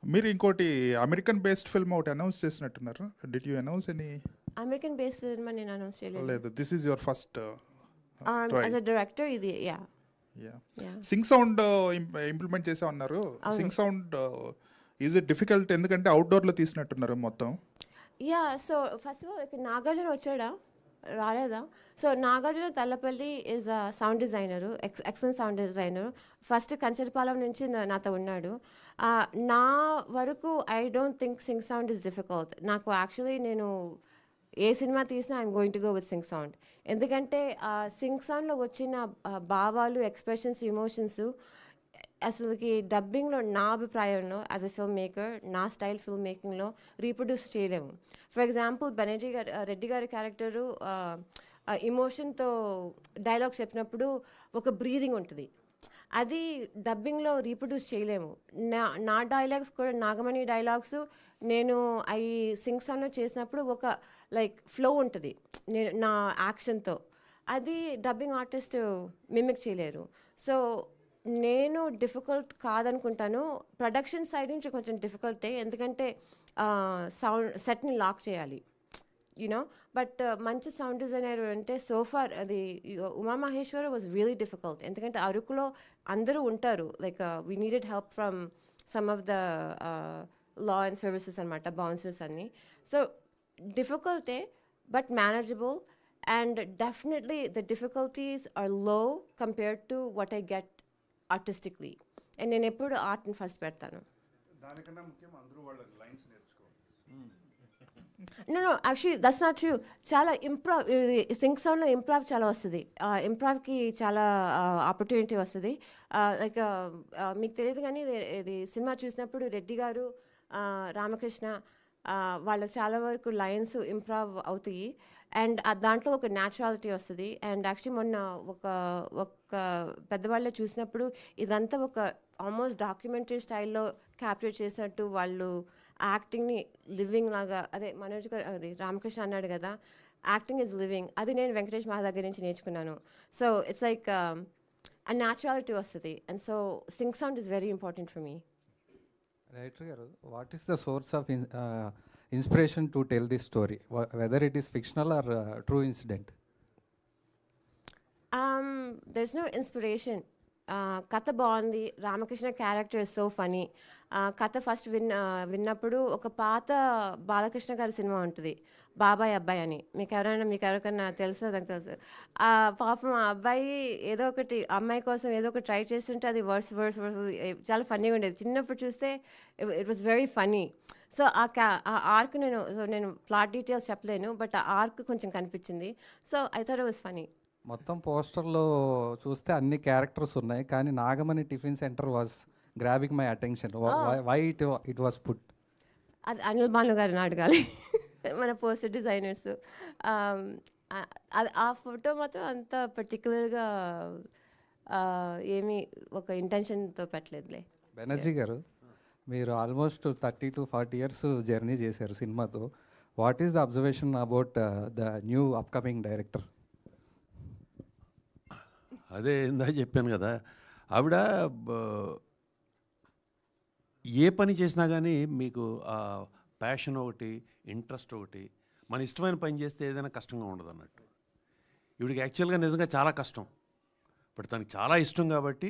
మీరు ఇంకోటి American based film ఒకటి అనౌన్స్ చేసినట్టున్నారు. Did you announce any? American base cinema నేను అనౌన్స్ చేయలేదు. లేదు, this is your first try. As a director ఇది యా. సింగ్ సౌండ్ ఇంప్లిమెంట్ చేసా ఉన్నారు. Singh sound is it difficult? ఎందుకంటే అవుట్డోర్లో తీసినట్టున్నారు మొత్తం. Yeah, so first of all ఇక్కడ నాగార్జున వచ్చాడా, రాలేదా? So Nagarjuna Tallapalli is a sound designer, excellent sound designer. First Kancharapalem నుంచి నాతో ఉన్నాడు. నా వరకు I don't think Singh sound is difficult. నాకు యాక్చువల్లీ నేను ఏ సినిమా తీసినా I'm going to go with Singh sound. ఎందుకంటే సింగ్ సౌండ్లో వచ్చిన భావాలు, ఎక్స్ప్రెషన్స్, ఇమోషన్స్ అసలుకి డబ్బింగ్లో నా అభిప్రాయంలో యాజ్ ఎ ఫిల్మ్ మేకర్ నా స్టైల్ ఫిల్మ్ మేకింగ్లో రీప్రొడ్యూస్ చేయలేము. ఫర్ ఎగ్జాంపుల్ బెనర్జీ గారు, రెడ్డి గారి క్యారెక్టరు ఇమోషన్తో డైలాగ్ చెప్పినప్పుడు ఒక బ్రీదింగ్ ఉంటుంది, అది డబ్బింగ్లో రీప్రొడ్యూస్ చేయలేము. నా డైలాగ్స్ కూడా, నాగమణి డైలాగ్స్ నేను అవి సింగ్ సాంగ్లో చేసినప్పుడు ఒక లైక్ ఫ్లో ఉంటుంది నేను నా యాక్షన్తో, అది డబ్బింగ్ ఆర్టిస్ట్ మిమిక్ చేయలేరు. సో నేను డిఫికల్ట్ కాదనుకుంటాను. ప్రొడక్షన్ సైడ్ నుంచి కొంచెం డిఫికల్టే, ఎందుకంటే సౌండ్ సెట్ని లాక్ చేయాలి యూనో. బట్ మంచి సౌండ్ డిజైనర్ అంటే సోఫార్ అది ఉమామహేశ్వర వాజ్ రియలీ డిఫికల్ట్, ఎందుకంటే అరకులో అందరూ ఉంటారు, like we needed help from some of the law and services అనమాట, బౌన్సర్స్ అన్నీ. సో డిఫికల్టే but manageable, and definitely the difficulties are low compared to what I get artistically. And నేను ఎప్పుడు ఆర్ట్ని first పెడతాను. దానికన్నా ముఖ్యం అందరూ వాళ్ళ లైన్స్ నేర్చుకోవాలి. No actually that's not true. చాలా ఇంప్రూవ్, సింగ్ సౌండ్లో ఇంప్రూవ్ చాలా వస్తుంది, ఇంప్రూవ్కి చాలా ఆపర్చునిటీ వస్తుంది. లైక్ మీకు తెలియదు కానీ ఇది సినిమా చూసినప్పుడు రెడ్డి గారు, రామకృష్ణ వాళ్ళ చాలా వరకు లైన్స్ ఇంప్రూవ్ అవుతాయి, అండ్ దాంట్లో ఒక న్యాచురాలిటీ వస్తుంది. అండ్ యాక్చువల్లీ మొన్న ఒక పెద్దవాళ్ళే చూసినప్పుడు ఇదంతా ఒక ఆల్మోస్ట్ డాక్యుమెంటరీ స్టైల్లో క్యాప్చర్ చేసినట్టు వాళ్ళు యాక్టింగ్ని లివింగ్ లాగా, అదే మనోజ్ గారు, అది రామకృష్ణ అన్నాడు కదా, యాక్టింగ్ ఈజ్ లివింగ్, అది నేను వెంకటేష్ మహా దగ్గర నుంచి నేర్చుకున్నాను. So it's like a naturality వస్తుంది, and so sync sound is very important for me. Writer గారు, what is the source of inspiration to tell this story, whether it is fictional or true incident? There's no inspiration. కథ బాగుంది, Ramakrishna character is so funny. కథ first విన్నప్పుడు ఒక పాత బాలకృష్ణ గారి cinema ఉంటుంది బాబాయ్ అబ్బాయి అని, మీకు ఎవరికైనా తెలుసా? నాకు తెలుసు. పాపం ఆ అబ్బాయి ఏదో ఒకటి అమ్మాయి కోసం ఏదో ఒకటి ట్రై చేస్తుంటే అది వర్స్ చాలా ఫన్నీగా ఉండేది. చిన్నప్పుడు చూస్తే it was very funny. So ఆ ఆర్క్ నేను ప్లాట్ డీటెయిల్స్ చెప్పలేను, బట్ ఆ ఆర్క్ కొంచెం కనిపించింది. So I thought it was funny. మొత్తం పోస్టర్లో చూస్తే అన్ని క్యారెక్టర్స్ ఉన్నాయి, కానీ Nagamani tiffin centre was grabbing my attention. Why it was put? అది అనిల్ భాను గారిని అడగాలి, మన పోస్టర్ డిజైనర్స్. ఆ ఫోటో మాత్రం అంత పర్టికులర్గా ఏమీ ఒక ఇంటెన్షన్తో పెట్టలేదులే. బెనర్జీ గారు, మీరు ఆల్మోస్ట్ 30 to 40 years జర్నీ చేశారు సినిమాతో. What is the observation about the new upcoming director? అదే ఇందా చెప్పాను కదా, ఆవిడ ఏ పని చేసినా కానీ మీకు ఆ ప్యాషన్ ఒకటి, ఇంట్రెస్ట్ ఒకటి, మన ఇష్టమైన పని చేస్తే ఏదైనా కష్టంగా ఉండదు అన్నట్టు. ఇవిడికి యాక్చువల్గా నిజంగా చాలా కష్టం, బట్ తనకి చాలా ఇష్టం కాబట్టి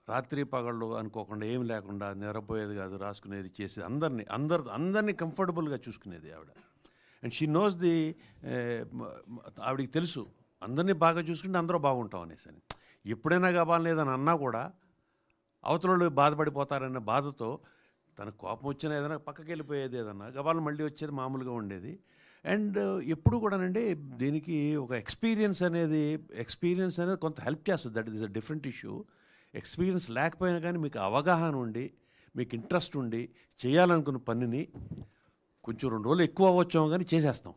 రాత్రి పగళ్ళు అనుకోకుండా ఏమి లేకుండా నిద్రపోయేది కాదు, రాసుకునేది, చేసేది, అందరినీ కంఫర్టబుల్గా చూసుకునేది ఆవిడ. అండ్ షీ నోస్ ది, ఆవిడికి తెలుసు అందరినీ బాగా చూసుకుంటే అందరూ బాగుంటాం అనేసి అని. ఎప్పుడైనా కావాలి లేదని అన్నా కూడా అవతల బాధపడిపోతారన్న బాధతో తనకు కోపం వచ్చినా ఏదైనా పక్కకి వెళ్ళిపోయేది, ఏదన్నా గబాలను మళ్ళీ వచ్చేది మామూలుగా ఉండేది. అండ్ ఎప్పుడు కూడానండి దీనికి ఒక ఎక్స్పీరియన్స్ అనేది కొంత హెల్ప్ చేస్తుంది. That is a different issue. Experience లేకపోయినా కానీ మీకు అవగాహన ఉండి, మీకు ఇంట్రెస్ట్ ఉండి, చేయాలనుకున్న పనిని కొంచెం 2 రోజులు ఎక్కువ అవ్వచ్చాము కానీ చేసేస్తాం.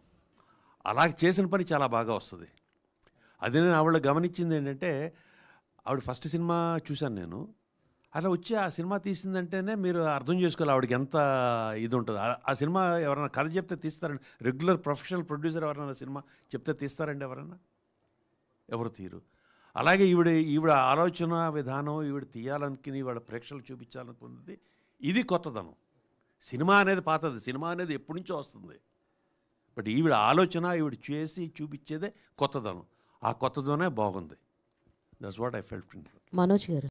అలాగే చేసిన పని చాలా బాగా వస్తుంది. అదే నేను ఆవిడ గమనించింది ఏంటంటే, ఆవిడ ఫస్ట్ సినిమా చూశాను నేను, అలా వచ్చి ఆ సినిమా తీసిందంటేనే మీరు అర్థం చేసుకోవాలి ఆవిడకి ఎంత ఇది ఉంటుంది. ఆ సినిమా ఎవరైనా కథ చెప్తే తీస్తారండి? రెగ్యులర్ ప్రొఫెషనల్ ప్రొడ్యూసర్ ఎవరైనా సినిమా చెప్తే తీస్తారండి ఎవరైనా? ఎవరు తీరు. అలాగే ఈవిడ ఆలోచన విధానం, ఈవిడ తీయాలనుకుని వాళ్ళ ప్రేక్షకులు చూపించాలనుకున్నది ఇది కొత్తదనం. సినిమా అనేది పాతది, సినిమా అనేది ఎప్పటి నుంచో వస్తుంది. బట్ ఈవిడ ఆలోచన, ఈవిడ చేసి చూపించేదే కొత్తదనం. ఆ కొత్తదనే బాగుంది. That's what I felt. Manoj గారు